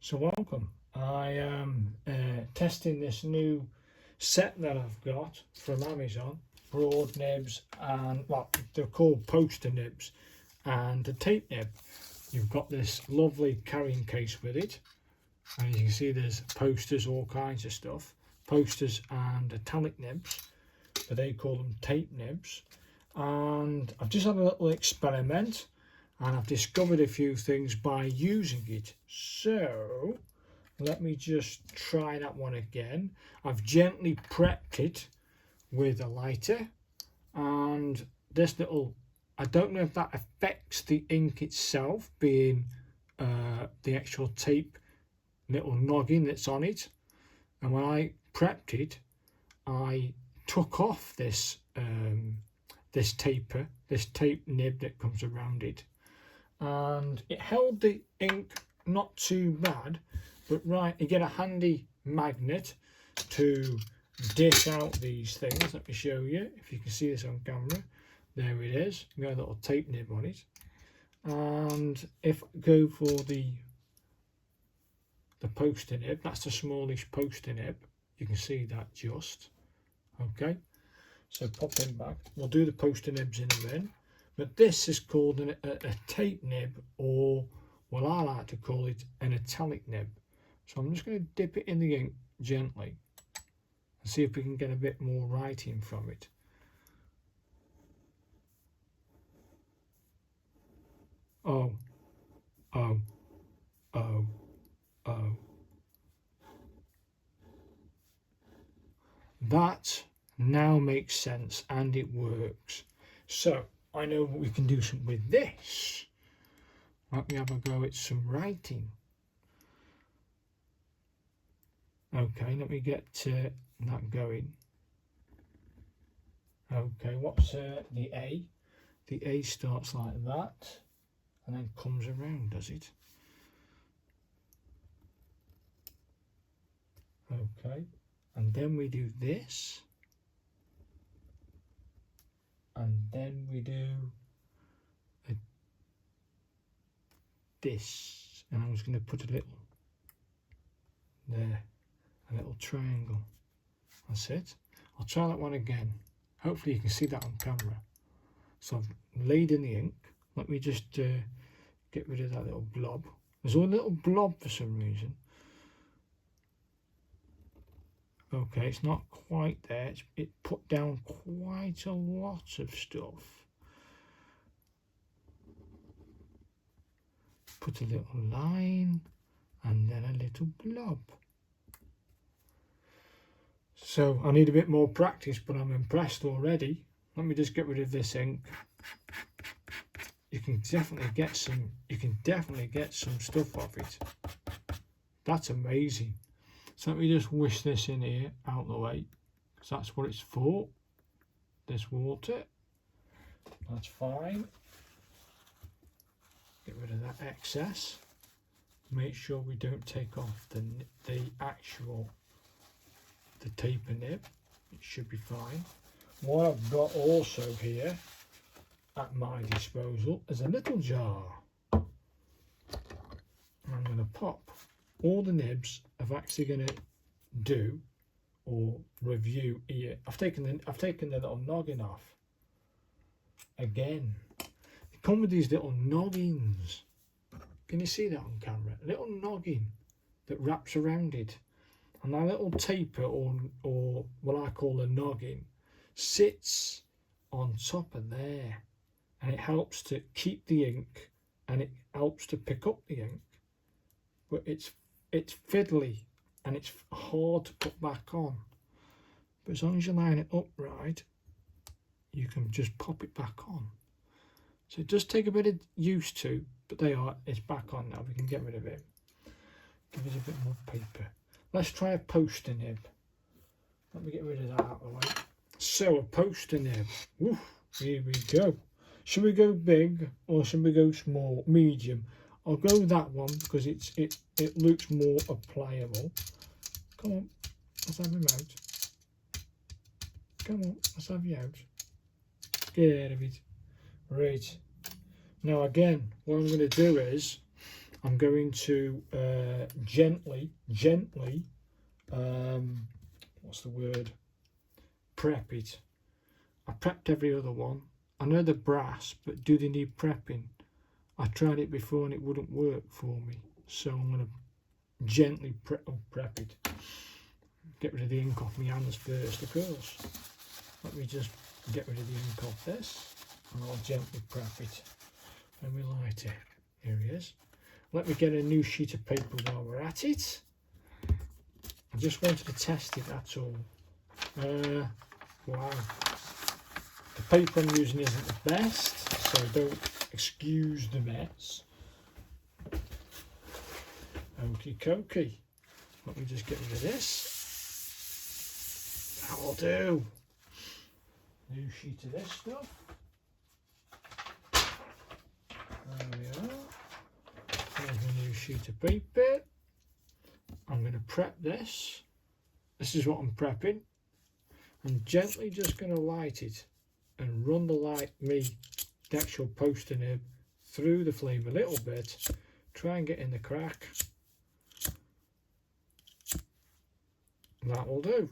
So welcome. I am testing this new set that I've got from Amazon, broad nibs, and well, they're called poster nibs, and a tape nib. You've got this lovely carrying case with it, and you can see there's posters, all kinds of stuff, posters and Italic nibs, but they call them tape nibs. And I've just had a little experiment, and I've discovered a few things by using it. So let me just try that one again. I've gently prepped it with a lighter, and this little, I don't know if that affects the ink itself, being the actual tape little noggin that's on it. And when I prepped it, I took off this this tape nib that comes around it, and it held the ink not too bad, but right, you get a handy magnet to dish out these things. Let me show you if you can see this on camera. There it is. You got a little tape nib on it, and if I go for the poster nib, that's the smallish poster nib, you can see that just okay. So pop them back. We'll do the poster nibs in a minute, but this is called a tape nib, or what I like to call it, an Italic nib. So I'm just going to dip it in the ink gently and see if we can get a bit more writing from it. Oh, oh, oh, oh. That now makes sense and it works. So I know we can do some with this. Let me have a go at some writing. Okay, let me get that going. Okay, what's the A? The A starts like that and then comes around, does it? Okay, and then we do this, and then we do this, and I'm just going to put a little there, a little triangle. That's it. I'll try that one again. Hopefully you can see that on camera. So I've laid in the ink. Let me just get rid of that little blob. There's a little blob for some reason. Okay, it's not quite there. It put down quite a lot of stuff. Put a little line and then a little blob. So I need a bit more practice, but I'm impressed already. Let me just get rid of this ink. You can definitely get some stuff off it. That's amazing. So let me just whisk this in here out the way, because that's what it's for. This water. That's fine. Get rid of that excess. Make sure we don't take off the taper nib. It should be fine. What I've got also here at my disposal is a little jar. I'm going to pop all the nibs I'm actually going to do or review here. I've taken the little noggin off. Again, they come with these little noggins. Can you see that on camera? A little noggin that wraps around it. And that little taper, or what I call a noggin, sits on top of there, and it helps to keep the ink, and it helps to pick up the ink. But it's fiddly and it's hard to put back on. But as long as you line it up right, you can just pop it back on. So it does take a bit of use to, but it's back on now. We can get rid of it. Give us a bit more paper. Let's try a poster nib. Let me get rid of that out of the way. So a poster nib. Oof, here we go. Should we go big or should we go small, medium? I'll go that one because it looks more pliable. Come on, let's have him out. Come on, let's have you out. Get out of it. Right. Now again, what I'm going to do is I'm going to gently, what's the word? Prep it. I prepped every other one. I know they're brass, but do they need prepping? I tried it before and it wouldn't work for me. So I'm going to gently prep it. Get rid of the ink off my hands first, of course. Let me just get rid of the ink off this and I'll gently prep it. And we light it. Here he is. Let me get a new sheet of paper while we're at it. I just wanted to test it, that's all. Wow. The paper I'm using isn't the best, so don't excuse the mess. Okie dokie. Let me just get rid of this. That'll do. New sheet of this stuff. There we are. There's my new sheet of paper. I'm going to prep this. This is what I'm prepping. I'm gently just going to light it and run the actual poster nib through the flame a little bit. Try and get in the crack. That will do.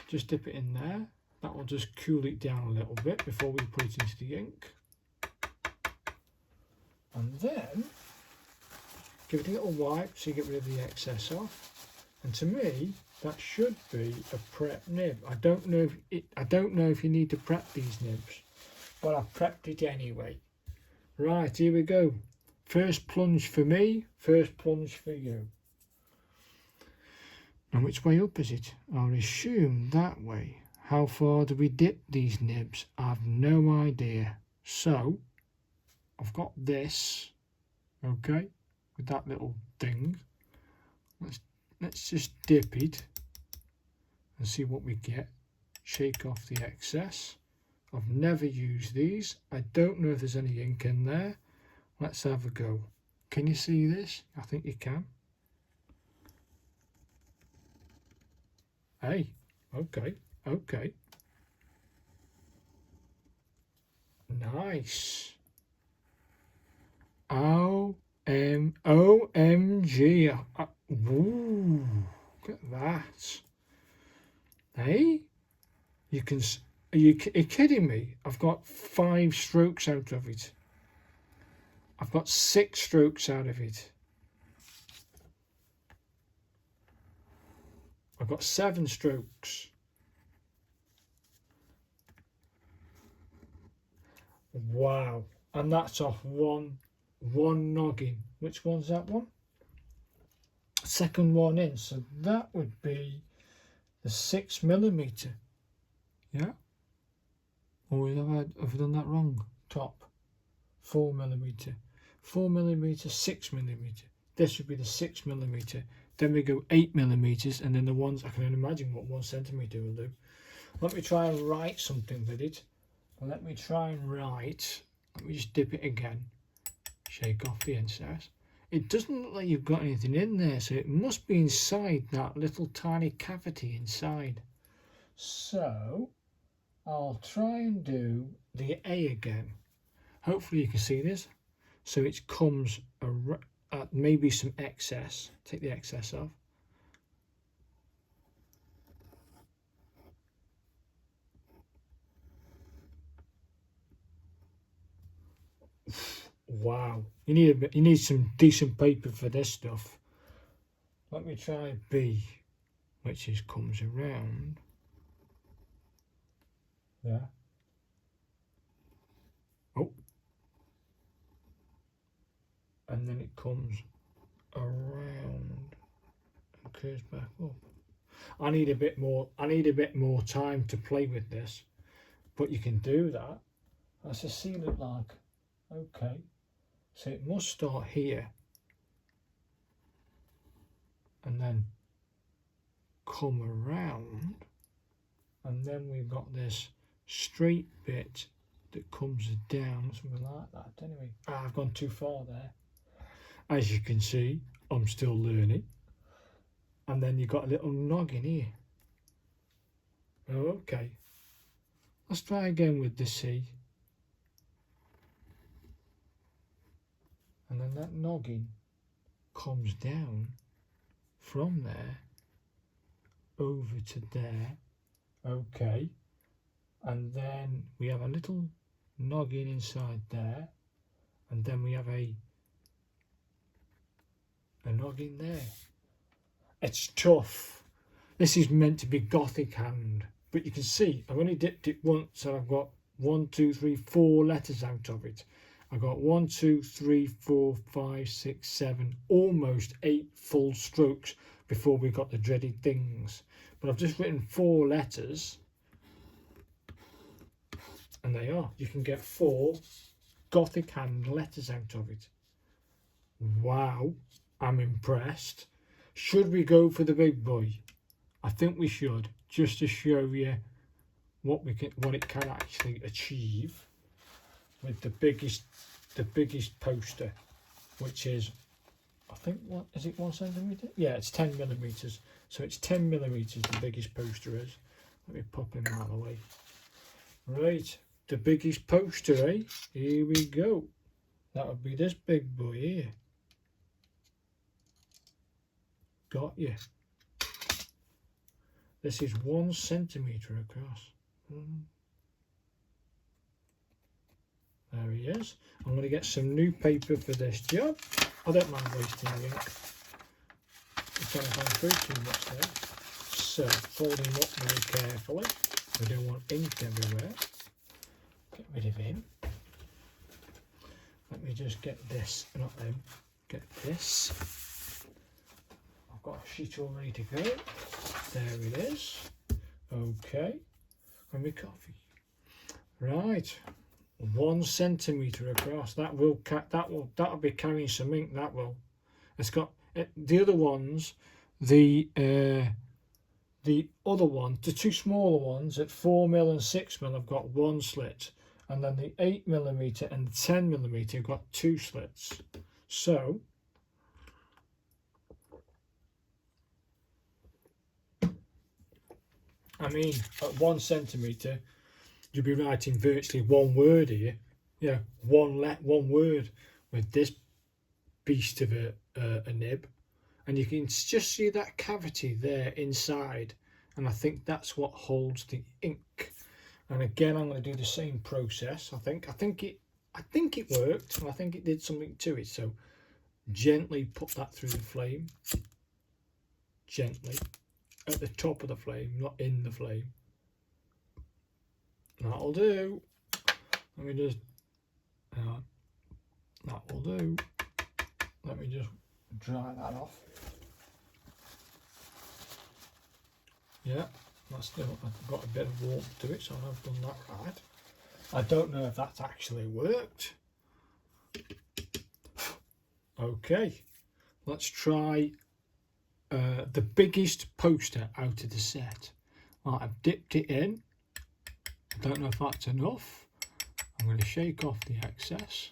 Just dip it in there. That will just cool it down a little bit before we put it into the ink. And then give it a little wipe so you get rid of the excess off. And to me, that should be a prep nib. I don't know if you need to prep these nibs, but I prepped it anyway. Right, here we go. First plunge for me, first plunge for you. And which way up is it? I'll assume that way. How far do we dip these nibs? I've no idea. So I've got this, okay, with that little thing. Let's just dip it and see what we get. Shake off the excess. I've never used these. I don't know if there's any ink in there. Let's have a go. Can you see this? I think you can. Hey, okay. Nice. OMG. Ooh, look at that. Hey, you can. Are you kidding me? I've got 5 strokes out of it. I've got 6 strokes out of it. I've got 7 strokes. Wow. And that's off one noggin. Which one's that one? Second one in. So that would be the 6mm. Yeah? Or have I done that wrong? Top. 4mm. 4mm, 6mm. This would be the 6mm. Then we go 8mm, and then the ones, I can imagine what 1cm will do. Let me try and write something with it. Let me just dip it again. Shake off the excess. It doesn't look like you've got anything in there, so it must be inside that little tiny cavity inside. So I'll try and do the A again. Hopefully you can see this. So it comes at maybe some excess. Take the excess off. Wow, you need some decent paper for this stuff. Let me try B, which comes around. Yeah. Oh. And then it comes around and curves back up. I need a bit more time to play with this, but you can do that. Let's just see it like. Okay, so it must start here and then come around, and then we've got this straight bit that comes down, something like that. Anyway, I've gone too far there. As you can see, I'm still learning. And then you've got a little noggin here. Okay, let's try again with the C. And then that noggin comes down from there over to there. Okay, and then we have a little noggin inside there, and then we have a noggin there. It's tough. This is meant to be Gothic hand, but you can see I've only dipped it once and I've got 1, 2, 3, 4 letters out of it. I've got 1, 2, 3, 4, 5, 6, 7, almost 8 full strokes before we got the dreaded things. But I've just written 4 letters, and they are. You can get 4 Gothic hand letters out of it. Wow, I'm impressed. Should we go for the big boy? I think we should, just to show you what it can actually achieve with the biggest poster, which is, I think, what is it, 1 centimetre? Yeah, it's 10 millimeters. So it's 10 millimeters the biggest poster is. Let me pop him out of the way. Right, the biggest poster, eh? Here we go. That would be this big boy here. Got you. This is 1 centimetre across. There he is. I'm going to get some new paper for this job. I don't mind wasting ink. It's not gone through too much there. So fold him up very carefully. We don't want ink everywhere. Get rid of him. Let me just get this, not them. Get this. I've got a sheet all ready to go. There it is. Okay. And my coffee. Right. 1 centimetre across. That'll be carrying some ink. That will. It's got the other ones. The other one, the 2 smaller ones at 4mm and 6mm, I've got 1 slit, and then the 8mm and the 10mm, I've got 2 slits. So I mean, at 1 centimetre, you'll be writing virtually 1 word here. Yeah, one word with this beast of a nib, and you can just see that cavity there inside, and I think that's what holds the ink. And again, I'm going to do the same process. I think it worked, and I think it did something to it. So gently put that through the flame, gently at the top of the flame, not in the flame. That'll do. Let me just, that will do. Let me just dry that off. Yeah, that's still, I've got a bit of warmth to it, so I've done that right. I don't know if that's actually worked. Okay, let's try the biggest poster out of the set. Right, I've dipped it in. I don't know if that's enough. I'm going to shake off the excess.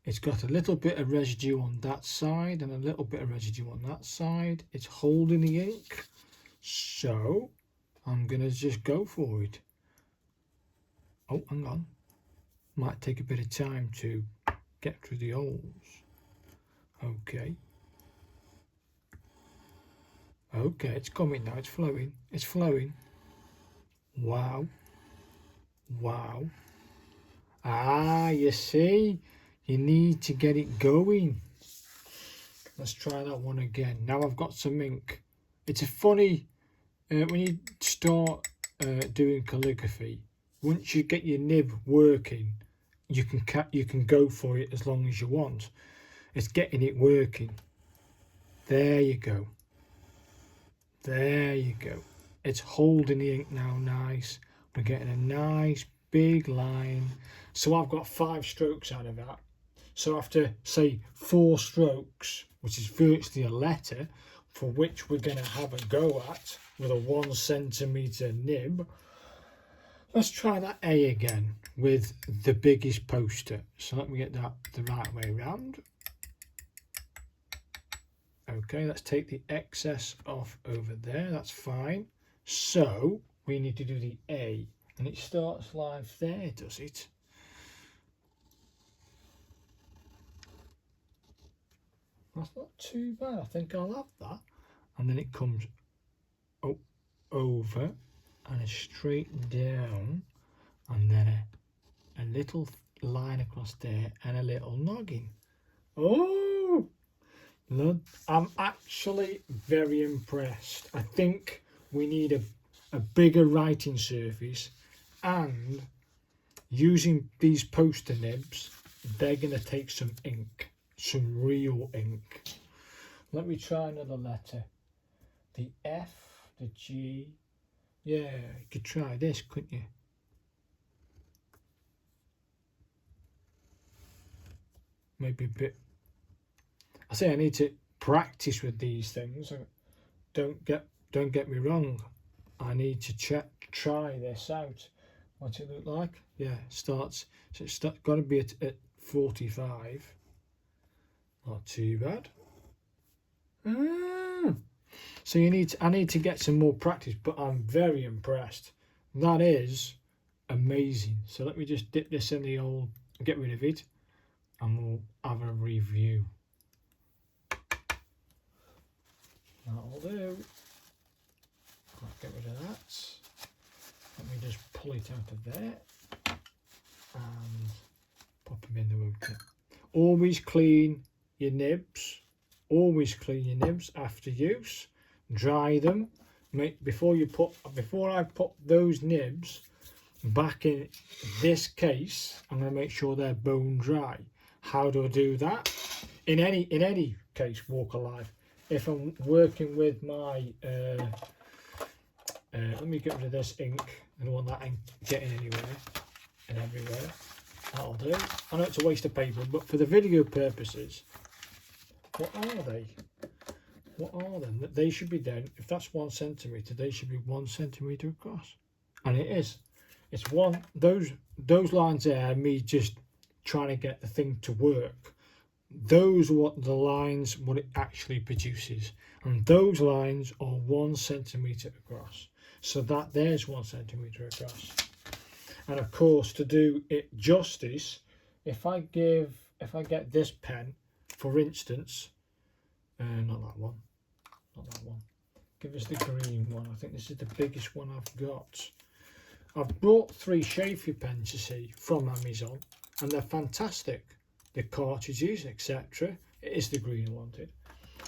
It's got a little bit of residue on that side and a little bit of residue on that side. It's holding the ink, so I'm going to just go for it. Oh, hang on. Might take a bit of time to get through the holes. Okay. Okay, it's coming now. It's flowing. It's flowing. Wow. Wow. Ah, you see, you need to get it going. Let's try that one again. Now I've got some ink. It's a funny, when you start doing calligraphy, once you get your nib working, you can go for it as long as you want. It's getting it working. There you go. There you go. It's holding the ink now nice. We're getting a nice big line. So I've got 5 strokes out of that. So after, say, 4 strokes, which is virtually a letter, for which we're going to have a go at with a 1 centimetre nib, let's try that A again with the biggest poster. So let me get that the right way round. Okay, let's take the excess off over there. That's fine. So we need to do the A, and it starts live there, does it? That's not too bad. I think I'll have that. And then it comes over and straight down, and then a little line across there and a little noggin. Oh, look, I'm actually very impressed. I think we need a bigger writing surface, and using these poster nibs, they're going to take some ink, some real ink. Let me try another letter. The F, the G. Yeah, you could try this, couldn't you? Maybe a bit. I say I need to practice with these things. Don't get me wrong. I need to try this out. What's it look like? Yeah, starts. So it's got to be at 45. Not too bad. So I need to get some more practice, but I'm very impressed. That is amazing. So let me just dip this in the old, get rid of it, and we'll have a review. That'll do. I'll get rid of that. Let me just pull it out of there and pop them in the water. Always clean your nibs. Always clean your nibs after use. Dry them. Before I put those nibs back in this case, I'm going to make sure they're bone dry. How do I do that? In any case, walk of life. If I'm working with my let me get rid of this ink. I don't want that ink getting anywhere and everywhere. That'll do. I know it's a waste of paper, but for the video purposes, what are they? What are them? They should be down. If that's 1 centimetre, they should be 1 centimetre across, and it is. It's one. Those lines there are me just trying to get the thing to work. Those are what it actually produces, and those lines are 1 centimetre across. So there's 1 centimetre across. And of course, to do it justice, if I get this pen, for instance, not that one. Give us the green one. I think this is the biggest one I've got. I've brought 3 Schaefer pens, you see, from Amazon, and they're fantastic. The cartridges, etc. It is the green I wanted,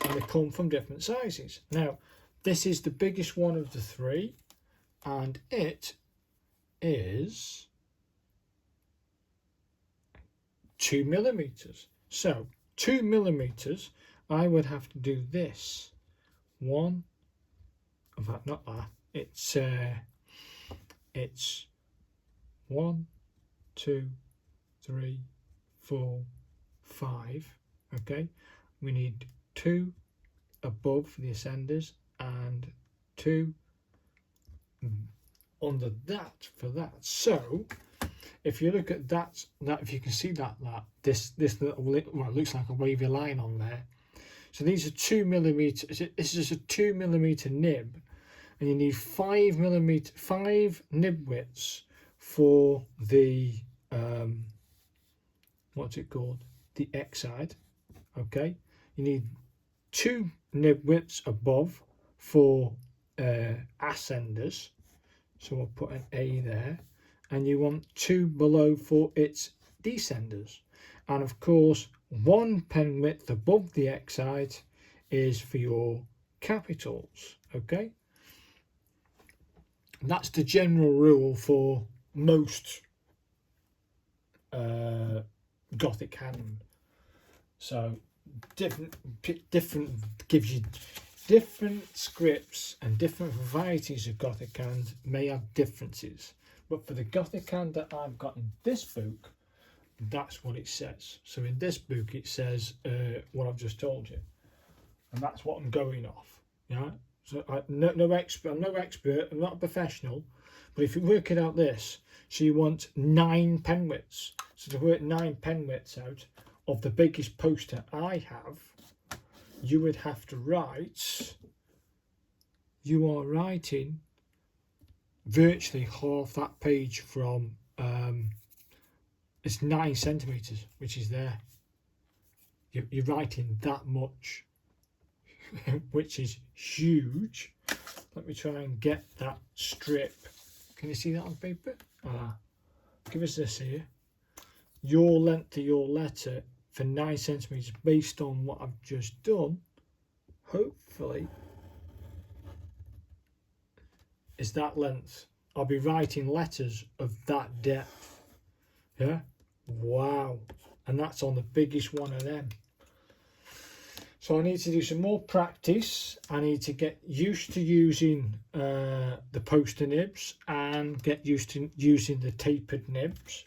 and they come from different sizes. Now, this is the biggest one of the 3, and it is 2 millimeters. So 2 millimeters, I would have to do this. One, in fact, not that. It's 1, 2, 3, 4, 5. Okay, we need 2 above the ascenders and 2 under that for that. So if you look at that if you can see this little, well, it looks like a wavy line on there. So these are 2 millimeters. This is a 2 millimeter nib, and you need 5 nib widths for the what's it called, the X side. Okay, you need 2 nib widths above for ascenders, so we'll put an A there, and you want 2 below for its descenders, and of course 1 pen width above the X side is for your capitals. Okay, that's the general rule for most Gothic hand. So different gives you different scripts, and different varieties of Gothic hand may have differences, but for the Gothic hand that I've got in this book, that's what it says. So in this book it says what I've just told you, and that's what I'm going off. Yeah, so I'm no expert, I'm not a professional, but if you work it out this, so you want 9 pen widths. So to work 9 pen widths out of the biggest poster I have, you would have to write, you are writing virtually half that page from it's 9 centimeters, which is there. you're writing that much, which is huge. Let me try and get that strip. Can you see that on paper? Give us this here. Your length of your letter for 9 centimeters based on what I've just done, hopefully, is that length. I'll be writing letters of that depth. Yeah? Wow. And that's on the biggest one of them. So I need to do some more practice. I need to get used to using the poster nibs and get used to using the tapered nibs.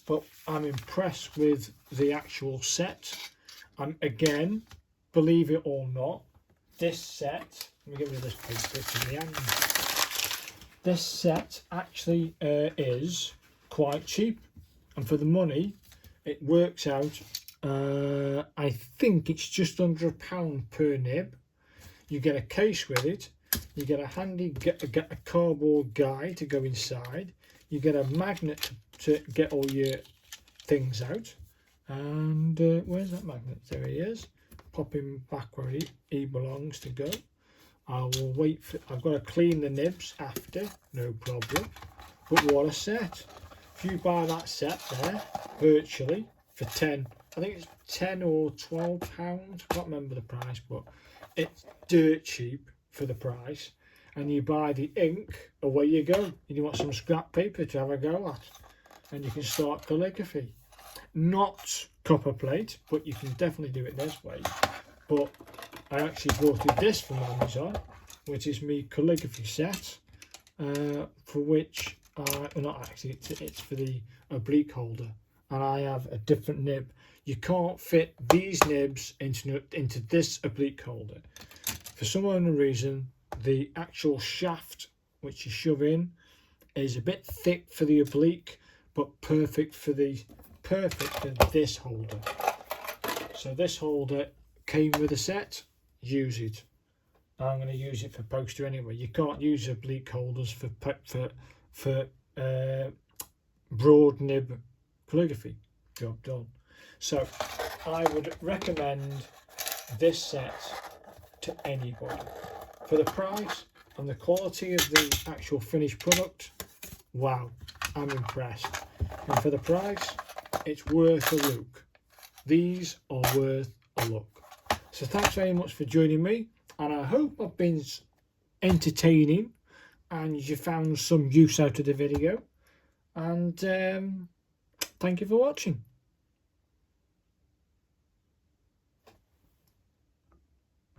But I'm impressed with the actual set. Again, believe it or not, this set, let me get rid of this paper, it's in the hand. This set actually is quite cheap, and for the money it works out, I think it's just under £1 per nib. You get a case with it, you get a handy get a cardboard guide to go inside, you get a magnet to get all your things out, and where's that magnet? There he is. Pop him back where he belongs to go. I will wait for, I've got to clean the nibs after, no problem. But what a set. If you buy that set there, virtually, for 10, I think it's 10 or 12 pounds, I can't remember the price, but it's dirt cheap for the price. And you buy the ink, away you go. And you want some scrap paper to have a go at. And you can start calligraphy. Not copper plate, but you can definitely do it this way. But I actually bought this from Amazon, which is my calligraphy set, for which not actually, it's for the oblique holder, and I have a different nib. You can't fit these nibs into this oblique holder. For some unknown reason, the actual shaft which you shove in is a bit thick for the oblique, but perfect for this holder. So this holder came with a set. Use it. I'm going to use it for poster anyway. You can't use oblique holders for broad nib calligraphy. Job done. So I would recommend this set to anybody. For the price and the quality of the actual finished product, wow, I'm impressed. And for the price, it's worth a look. These are worth a look. So thanks very much for joining me, and I hope I've been entertaining and you found some use out of the video, and thank you for watching.